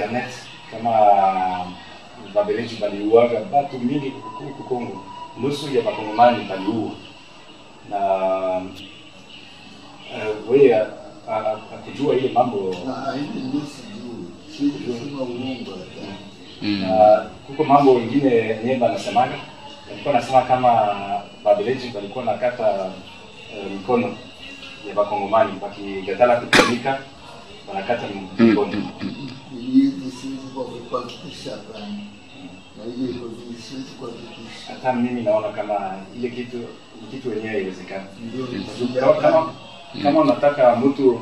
internet kama Babeleji baliuaga batu mingi huku Kongo, nusu ya Bakongomani baliua. Na wewe akujua ile mambo kuko mambo mengine nyemba anasemaga, alikuwa anasema kama Babeleji walikuwa nakata mikono ya Bakongomani wakikatala kutumika, wanakata mikono. Hata mimi naona kama ile kitu wenyewe haiwezekani. Kama unataka mtu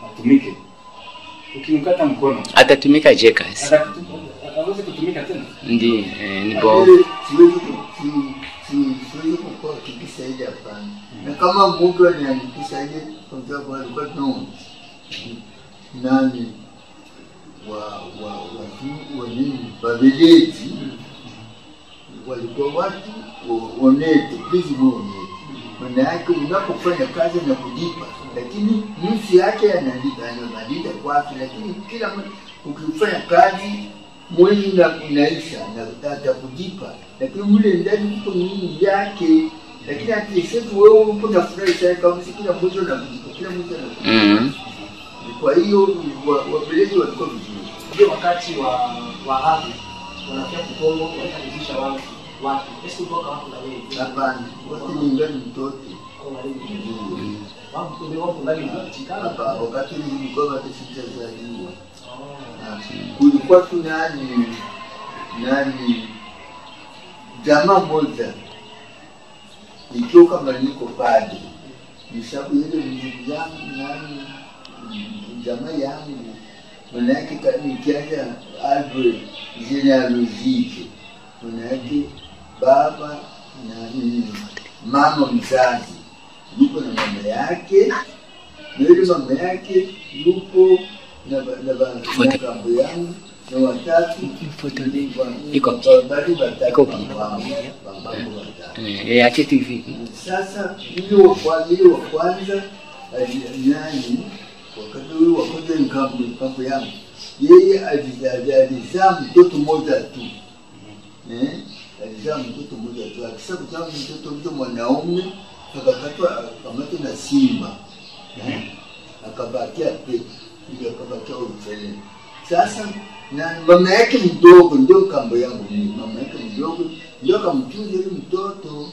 atumike, ukimkata mkono atatumika je kazi? Ataweza kutumika tena? Ndiyo, ni bo. Siwezi kuhakikisha ile hapana. Na kama mtu anihakikisha ile, kwa sababu alikuwa tunaona nani wa nini Babeleji walikuwa watu onete, please honete. Maana yake unapofanya kazi na kulipa, lakini nusu yake analinda kwake, lakini kila mtu ukifanya kazi mwezi unaisha na atakulipa, lakini mle ndani kuko nini yake, lakini atisetu wewe uko na furaha sana kama kila mmoja anakulipa, kila mmoja anakulipa. Kwa hiyo Wabeleji walikuwa vizuri. Ndio wakati wa hapo wanafia Kongo wakaanzisha watu. Esi kutoka hapo na wewe. Hapana, wote ni ngani mtoto. Wapo ndio wapo ndani ya Chikala. Hapa wakati nilikuwa katika Tanzania. Kulikuwa tu nani jamaa moja. Nikiwa kama niko padri. Nishabu ile mziki yangu nani jamaa yangu. Maana yake nikiacha arbre genealogique. Maana yake baba na mama mzazi yupo na mama yake, na yule mama yake yupo na kambo yangu na watatu iko yake TV. Sasa ndio wa kwanza nani wakati huyu wakoze kambo yangu, yeye alizaa mtoto mmoja tu. Alizaa mtoto mmoja tu. Akisha kuzaa mtoto mwanaume akakatwa akamatwa na simba. Akabakia peke, ndio akabakia ufele. Sasa na mama yake mdogo ndio kambo yangu mimi. Mama yake mdogo ndio akamtunza yule mtoto.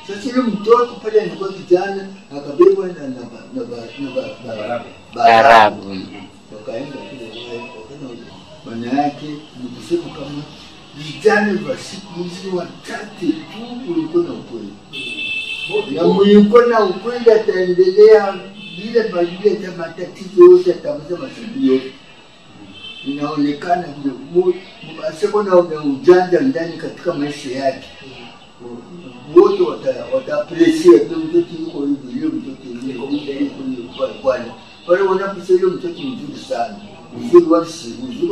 Sasa yule mtoto pale alikuwa kijana akabebwa na Barabu. Wakaenda kule maana yake ni kusema kama vijana wa siku hizi wachache tu kulikuwa na ukweli. Na mlikuwa na ukweli ataendelea bila bajia za matatizo yote atamaliza masiku yote. Inaonekana asiko na ujanja ndani katika maisha yake. Wote watapressure mtoto yuko hivi, mtoto yuko kwani. Pale wanaposema mtoto mzuri sana. Uzuri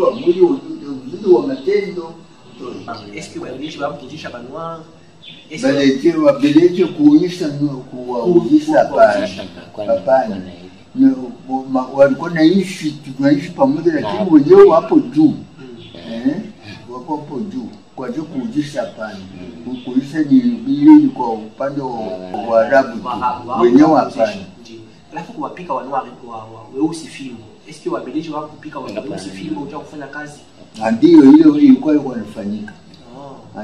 wa mwili, uzuri wa matendo. Est-ce que Babeleji wamkujisha banwa? Babeleji kuonyesha kuwaonyesha hapana. Walikuwa tunaishi pamoja, lakini wenyewe wapo juu. Wapo hapo juu. Kwa hiyo kuonyesha hapana. Kuonyesha ni ile kwa upande wa Arabu. Wenyewe hapana. Alafu kuwapika wanwa weusi fimbo. Est-ce que Babeleji wakupika weusi fimbo uta kufanya kazi? Ndio hiyo ilikuwa inafanyika.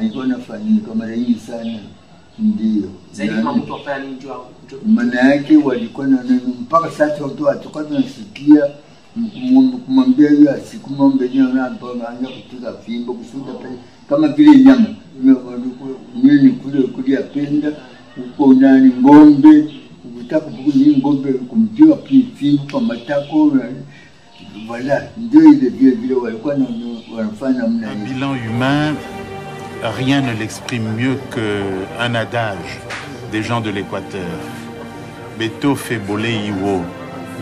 Ilikuwa inafanyika mara nyingi sana. Ndio. Zaidi kama mtu afanya nini ndio maana yake walikuwa na mpaka sasa watu watakuwa tunasikia kumwambia hiyo asikumwombe ndio anaanza kupiga fimbo kusuda pale kama vile nyama. Mimi kule apenda uko nani ngombe ukitaka kukunywa ngombe kumpiga fimbo kwa matako. Voilà, un bilan humain, rien ne l'exprime mieux qu'un adage des gens de l'Équateur. Beto fait boler Iwo,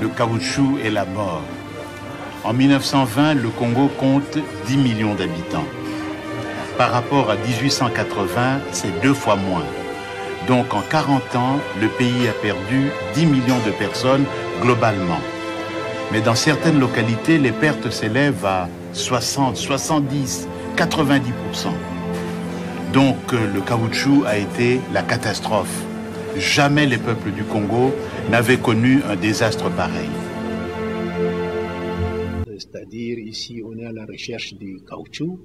le caoutchouc et la mort. En 1920, le Congo compte 10 millions d'habitants. Par rapport à 1880, c'est 2 fois moins. Donc en 40 ans, le pays a perdu 10 millions de personnes globalement. Mais dans certaines localités, les pertes s'élèvent à 60, 70, 90%. Donc le caoutchouc a été la catastrophe. Jamais les peuples du Congo n'avaient connu un désastre pareil. C'est-à-dire ici on est à la recherche du caoutchouc,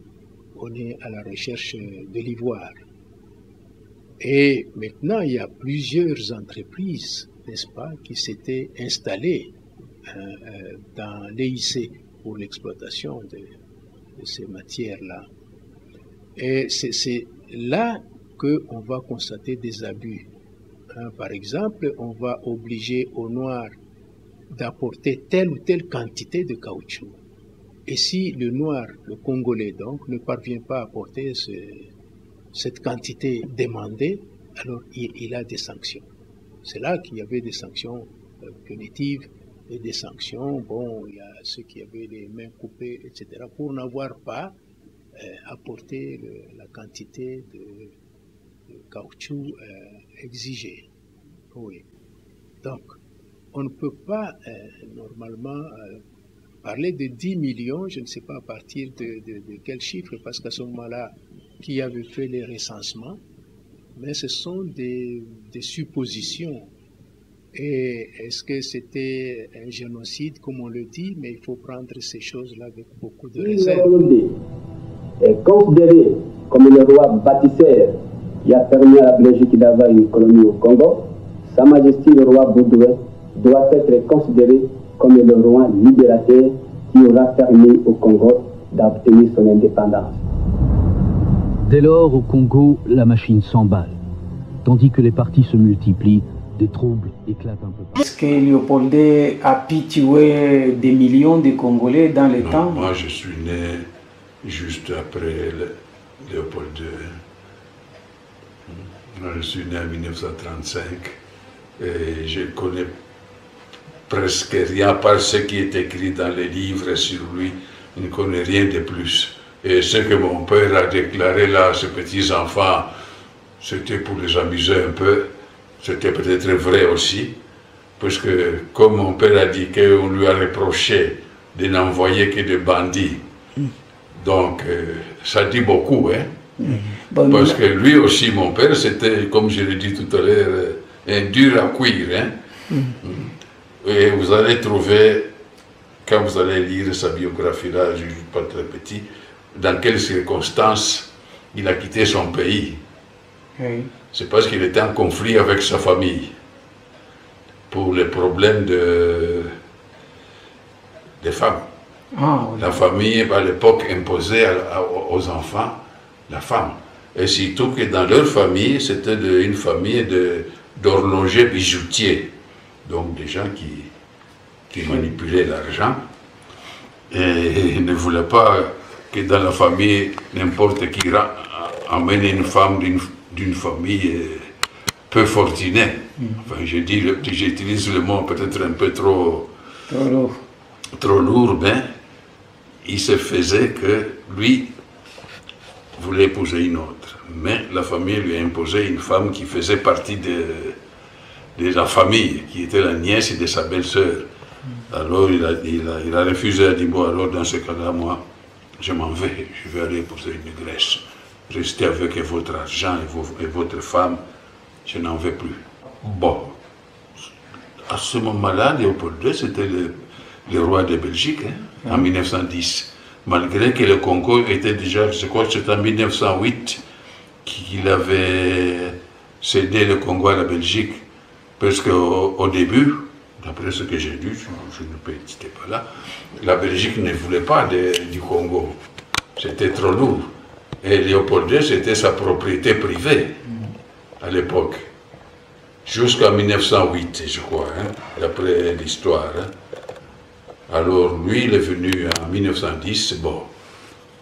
on est à la recherche de l'ivoire. Et maintenant il y a plusieurs entreprises, n'est-ce pas, qui s'étaient installées dans l'EIC pour l'exploitation de ces matières-là. Et c'est là qu'on va constater des abus. Par exemple, on va obliger aux Noirs d'apporter telle ou telle quantité de caoutchouc. Et si le Noir, le Congolais donc, ne parvient pas à apporter cette quantité demandée, alors il a des sanctions. C'est là qu'il y avait des sanctions punitives et des sanctions, bon, il y a ceux qui avaient les mains coupées, etc., pour n'avoir pas apporté la quantité de caoutchouc exigée. Oui. Donc, on ne peut pas normalement parler de 10 millions, je ne sais pas à partir de quel chiffre, parce qu'à ce moment-là, qui avait fait les recensements, mais ce sont des suppositions. Et est-ce que c'était un génocide, comme on le dit, mais il faut prendre ces choses-là avec beaucoup de réserve. Est considéré comme le roi bâtisseur qui a permis à la Belgique d'avoir une colonie au Congo, Sa Majesté le roi Baudouin doit être considéré comme le roi libérateur qui aura permis au Congo d'obtenir son indépendance. Dès lors, au Congo, la machine s'emballe. Tandis que les partis se multiplient, des troubles éclatent un peu partout. Est-ce que Léopold a pu tuer des millions de Congolais dans le temps? Moi, je suis né juste après Léopold II. Je suis né en 1935 et je connais presque rien par ce qui est écrit dans les livres sur lui. Je ne connais rien de plus. Et ce que mon père a déclaré là à ses petits-enfants, c'était pour les amuser un peu. C'était peut-être vrai aussi, parce que comme mon père a dit qu'on lui a reproché de n'envoyer que des bandits, donc ça dit beaucoup, hein. Parce que lui aussi, mon père, c'était, comme je l'ai dit tout à l'heure, un dur à cuire, hein. Et vous allez trouver, quand vous allez lire sa biographie là, je ne suis pas très petit, dans quelles circonstances il a quitté son pays. Oui. C'est parce qu'il était en conflit avec sa famille pour les problèmes des femmes. Ah, oui. La famille, à l'époque, imposait aux enfants la femme. Et surtout que dans leur famille, c'était une famille d'horlogers bijoutiers. Donc des gens qui manipulaient l'argent et ne voulaient pas que dans la famille, n'importe qui emmène une femme d'une famille peu fortunée. Enfin, j'utilise le mot peut-être un peu trop lourd, mais il se faisait que lui voulait épouser une autre. Mais la famille lui a imposé une femme qui faisait partie de la famille, qui était la nièce de sa belle-sœur. Alors il a refusé, il a dit, bon, alors dans ce cas-là, moi, je m'en vais, je vais aller épouser une Grèce. Restez avec votre argent et votre femme, je n'en veux plus. Bon, à ce moment-là, Léopold II, c'était le roi de Belgique, hein, en 1910. Malgré que le Congo était déjà, je crois que c'était en 1908 qu'il avait cédé le Congo à la Belgique. Parce qu'au début, d'après ce que j'ai lu, je n'étais pas là, la Belgique ne voulait pas du Congo. C'était trop lourd. Et Léopold II, c'était sa propriété privée à l'époque. Jusqu'en 1908, je crois, hein, d'après l'histoire. Hein. Alors lui, il est venu en 1910, bon,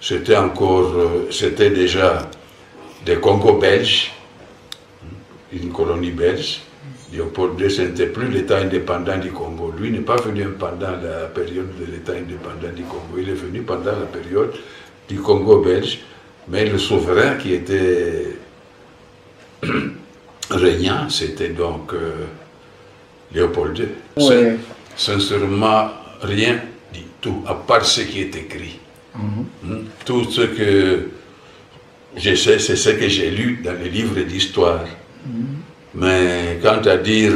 c'était déjà des Congo belges, une colonie belge. Léopold II, ce n'était plus l'État indépendant du Congo. Lui n'est pas venu pendant la période de l'État indépendant du Congo. Il est venu pendant la période du Congo belge, mais le souverain qui était régnant, c'était donc Léopold II. Ouais. Sincèrement, rien du tout, à part ce qui est écrit. Tout ce que je sais, c'est ce que j'ai lu dans les livres d'histoire. Mais quant à dire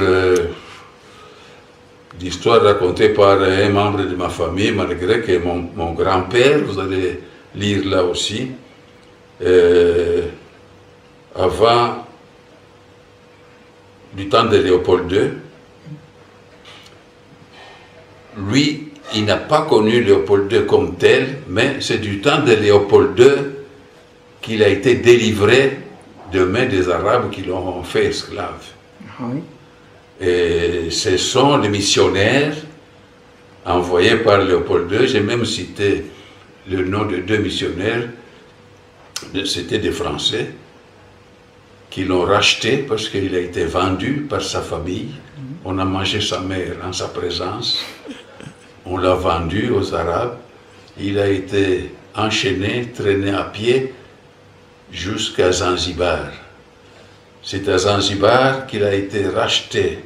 d'histoire racontée par un membre de ma famille, malgré que mon grand-père, vous allez lire là aussi, avant du temps de Léopold II, lui, il n'a pas connu Léopold II comme tel, mais c'est du temps de Léopold II qu'il a été délivré de main des Arabes qui l'ont fait esclave. Et ce sont les missionnaires envoyés par Léopold II. J'ai même cité le nom de 2 missionnaires, c'était des Français, qui l'ont racheté parce qu'il a été vendu par sa famille. On a mangé sa mère en sa présence. On l'a vendu aux Arabes. Il a été enchaîné, traîné à pied jusqu'à Zanzibar. C'est à Zanzibar qu'il a été racheté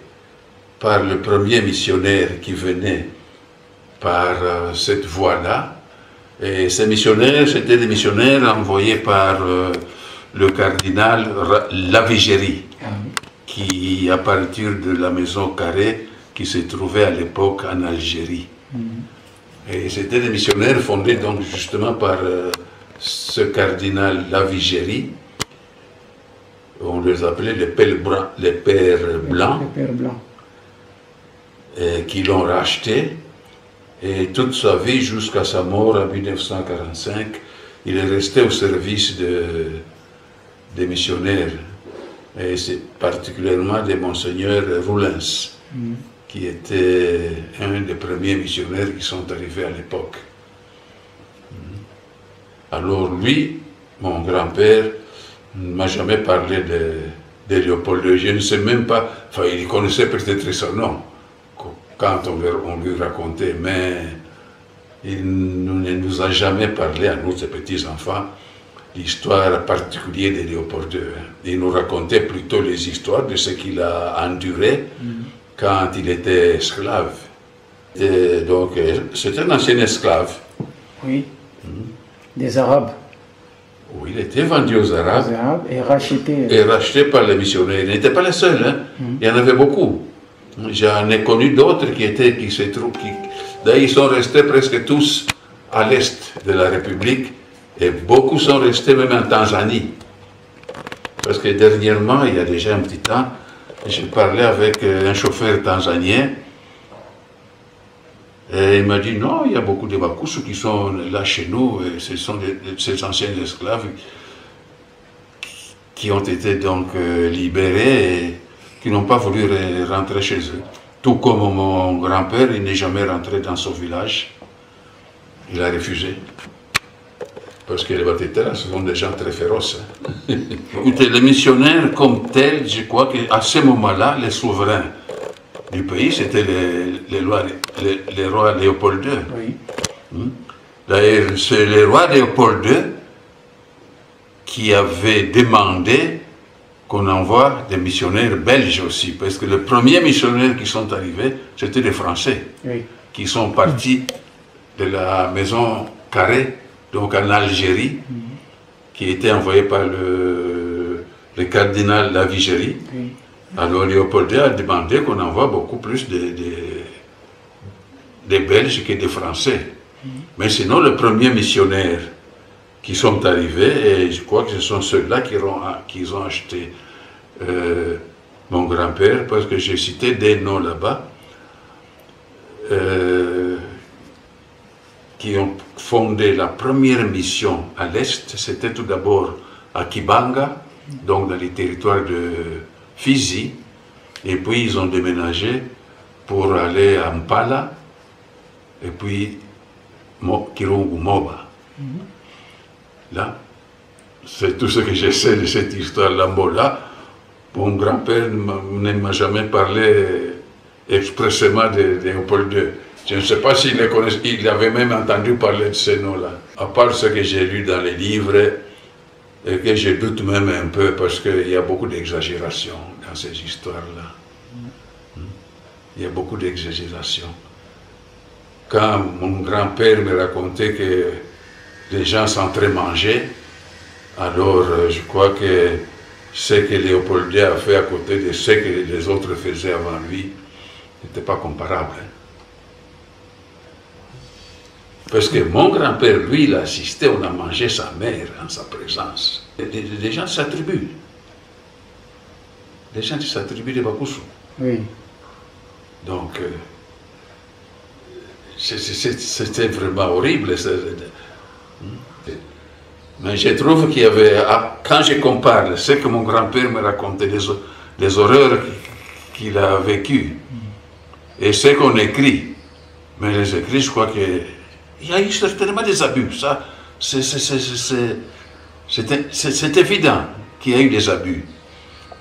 par le premier missionnaire qui venait par cette voie-là. Et ces missionnaires, c'était des missionnaires envoyés par le cardinal Lavigéry, qui, à partir de la maison Carré, qui se trouvait à l'époque en Algérie. Et c'était des missionnaires fondés donc justement par ce cardinal Lavigéry. On les appelait les pères blancs, qui l'ont racheté. Et toute sa vie, jusqu'à sa mort en 1945, il est resté au service des missionnaires. Et c'est particulièrement de Monseigneur Roulens, qui était un des premiers missionnaires qui sont arrivés à l'époque. Alors lui, mon grand-père, ne m'a jamais parlé de Léopold II. Je ne sais même pas, enfin il connaissait peut-être son nom, quand on lui racontait, mais il ne nous a jamais parlé à nous, ces petits-enfants, l'histoire particulière de Léopold II. Il nous racontait plutôt les histoires de ce qu'il a enduré quand il était esclave. Et donc, c'est un ancien esclave. Oui, des Arabes. Oui, il était vendu aux Arabes. Et racheté. Et racheté par les missionnaires. Il n'était pas le seul, hein. Il y en avait beaucoup. J'en ai connu d'autres qui se trouvent. D'ailleurs, ils sont restés presque tous à l'est de la République. Et beaucoup sont restés même en Tanzanie. Parce que dernièrement, il y a déjà un petit temps, j'ai parlé avec un chauffeur tanzanien. Et il m'a dit, non, il y a beaucoup de Bakusu qui sont là chez nous. Et ce sont ces anciens esclaves qui ont été donc libérés et qui n'ont pas voulu rentrer chez eux. Tout comme mon grand-père, il n'est jamais rentré dans son village. Il a refusé. Parce que les Batitera, ce sont des gens très féroces. Écoutez, les missionnaires comme tels, je crois qu'à ce moment-là, les souverains du pays, c'était les rois Léopold II. Oui. D'ailleurs, c'est les rois Léopold II qui avaient demandé qu'on envoie des missionnaires belges aussi, parce que les premiers missionnaires qui sont arrivés, c'était des Français, qui sont partis de la maison Carré, donc en Algérie, qui était envoyé par le cardinal Lavigéry. Alors Léopold II a demandé qu'on envoie beaucoup plus des Belges que des Français. Mais sinon, les premiers missionnaires qui sont arrivés, et je crois que ce sont ceux-là qui ont acheté mon grand-père, parce que j'ai cité des noms là-bas, qui ont fondé la première mission à l'Est. C'était tout d'abord à Kibanga, donc dans les territoires de Fizi, et puis ils ont déménagé pour aller à Mpala, et puis Kirungu Moba. Là, c'est tout ce que je sais de cette histoire-là. Mon grand-père ne m'a jamais parlé expressément de Léopold II. Je ne sais pas s'il les connaissait, il avait même entendu parler de ces noms-là. À part ce que j'ai lu dans les livres, et que je doute même un peu, parce qu'il y a beaucoup d'exagération dans ces histoires-là. Il y a beaucoup d'exagération. Quand mon grand-père me racontait que les gens s'entraient manger. Alors, je crois que ce que Léopoldien a fait à côté de ce que les autres faisaient avant lui n'était pas comparable. Hein. Parce que mon grand-père, lui, il a assisté, on a mangé sa mère en sa présence. Les gens s'attribuent. Les gens s'attribuent des Bakusu. Oui. Donc, c'était vraiment horrible. Mais je trouve qu'il y avait, quand je compare ce que mon grand-père me racontait, les horreurs qu'il a vécues, et ce qu'on écrit, mais les écrits, je crois qu'il y a eu certainement des abus. Ça, c'est évident qu'il y a eu des abus.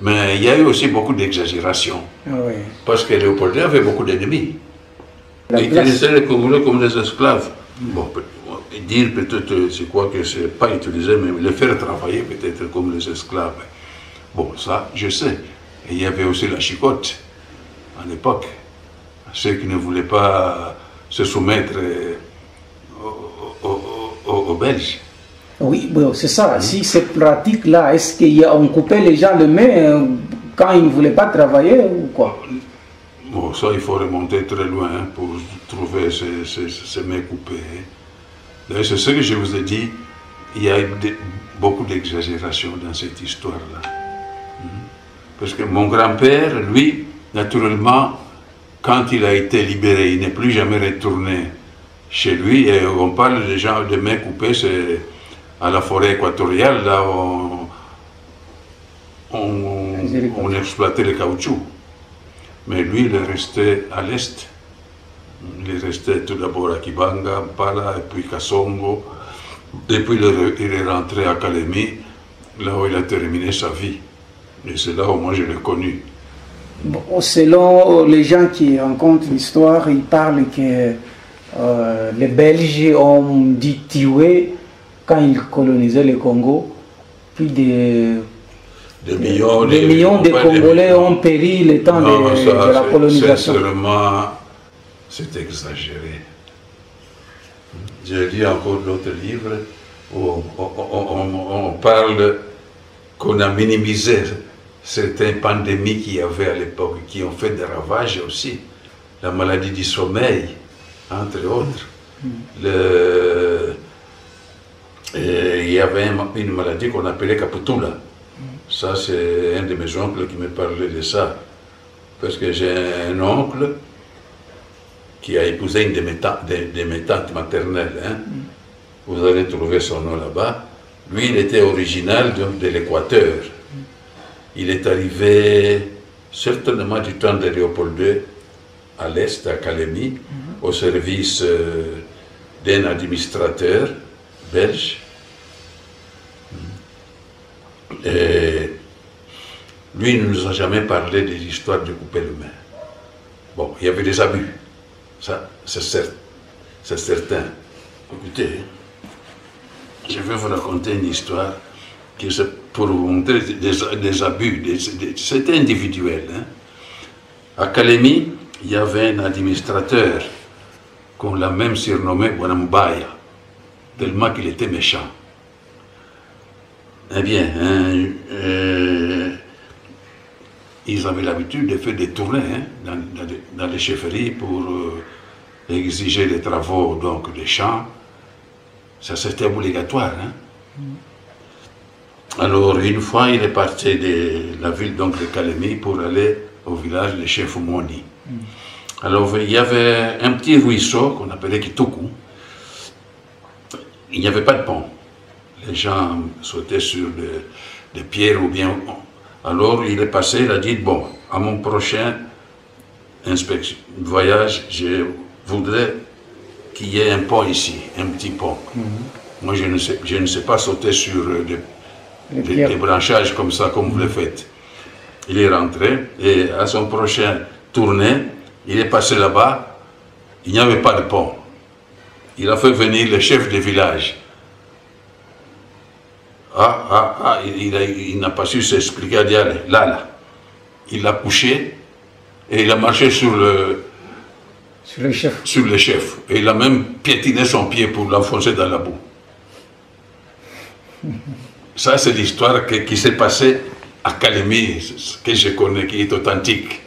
Mais il y a eu aussi beaucoup d'exagération. Oui. Parce que Léopoldien avait beaucoup d'ennemis. Il utilisait les Congolais comme des esclaves. Bon, dire peut-être, je crois que ce n'est pas utilisé, mais les faire travailler peut-être comme les esclaves. Bon, ça, je sais. Et il y avait aussi la chicotte, à l'époque. Ceux qui ne voulaient pas se soumettre aux Belges. Oui, bon, c'est ça. Si cette pratique-là, est-ce qu'on coupait les gens les mains quand ils ne voulaient pas travailler ou quoi? Bon, ça, il faut remonter très loin pour trouver ces mains coupées. D'ailleurs, c'est ce que je vous ai dit, il y a beaucoup d'exagération dans cette histoire-là. Parce que mon grand-père, lui, naturellement, quand il a été libéré, il n'est plus jamais retourné chez lui. Et on parle des gens de mains coupées, c'est à la forêt équatoriale, là où on exploitait le caoutchouc. Mais lui, il est resté à l'est. Il est resté tout d'abord à Kibanga, Mpala, et puis Kassongo. Et puis il est rentré à Kalemi, là où il a terminé sa vie. Et c'est là où moi je l'ai connu. Bon, selon les gens qui racontent l'histoire, ils parlent que les Belges ont dit tuer quand ils colonisaient le Congo. Puis des millions de Congolais ont péri le temps de la colonisation. Sincèrement, c'est exagéré. J'ai lu encore d'autres livres où on parle qu'on a minimisé certaines pandémies qu'il y avait à l'époque, qui ont fait des ravages aussi. La maladie du sommeil, entre autres. Il y avait une maladie qu'on appelait Kaputula. Ça, c'est un de mes oncles qui me parlait de ça. Parce que j'ai un oncle qui a épousé une de mes tantes maternelles. Hein. Vous allez trouver son nom là-bas. Lui, il était original de l'Équateur. Il est arrivé certainement du temps de Léopold II à l'est, à Kalemi, au service d'un administrateur belge. Et lui, il ne nous a jamais parlé des histoires de couper les mains. Bon, il y avait des abus. Ça, c'est certain. Écoutez, je vais vous raconter une histoire qui c'est pour vous montrer des abus. C'était individuel. Hein. À Kalemi, il y avait un administrateur qu'on l'a même surnommé Bonambaya, tellement qu'il était méchant. Eh bien, ils avaient l'habitude de faire des tournées dans les chefferies pour exiger des travaux, donc des champs. Ça, c'était obligatoire. Hein? Alors, une fois, il est parti de la ville donc, de Kalemi pour aller au village de Chef Moni. Alors, il y avait un petit ruisseau qu'on appelait Kituku. Il n'y avait pas de pont. Les gens sautaient sur des pierres ou bien... Alors, il est passé, il a dit, bon, à mon prochain voyage, je voudrais qu'il y ait un pont ici, un petit pont. Moi, je ne sais pas sauter sur des branchages comme ça, comme vous le faites. Il est rentré et à son prochain tournée, il est passé là-bas, il n'y avait pas de pont. Il a fait venir le chef de village. Il n'a pas su s'expliquer, il a dit, allez, là. Il l'a couché et il a marché sur le chef. Et il a même piétiné son pied pour l'enfoncer dans la boue. Ça, c'est l'histoire qui s'est passée à Kalemi, que je connais, qui est authentique.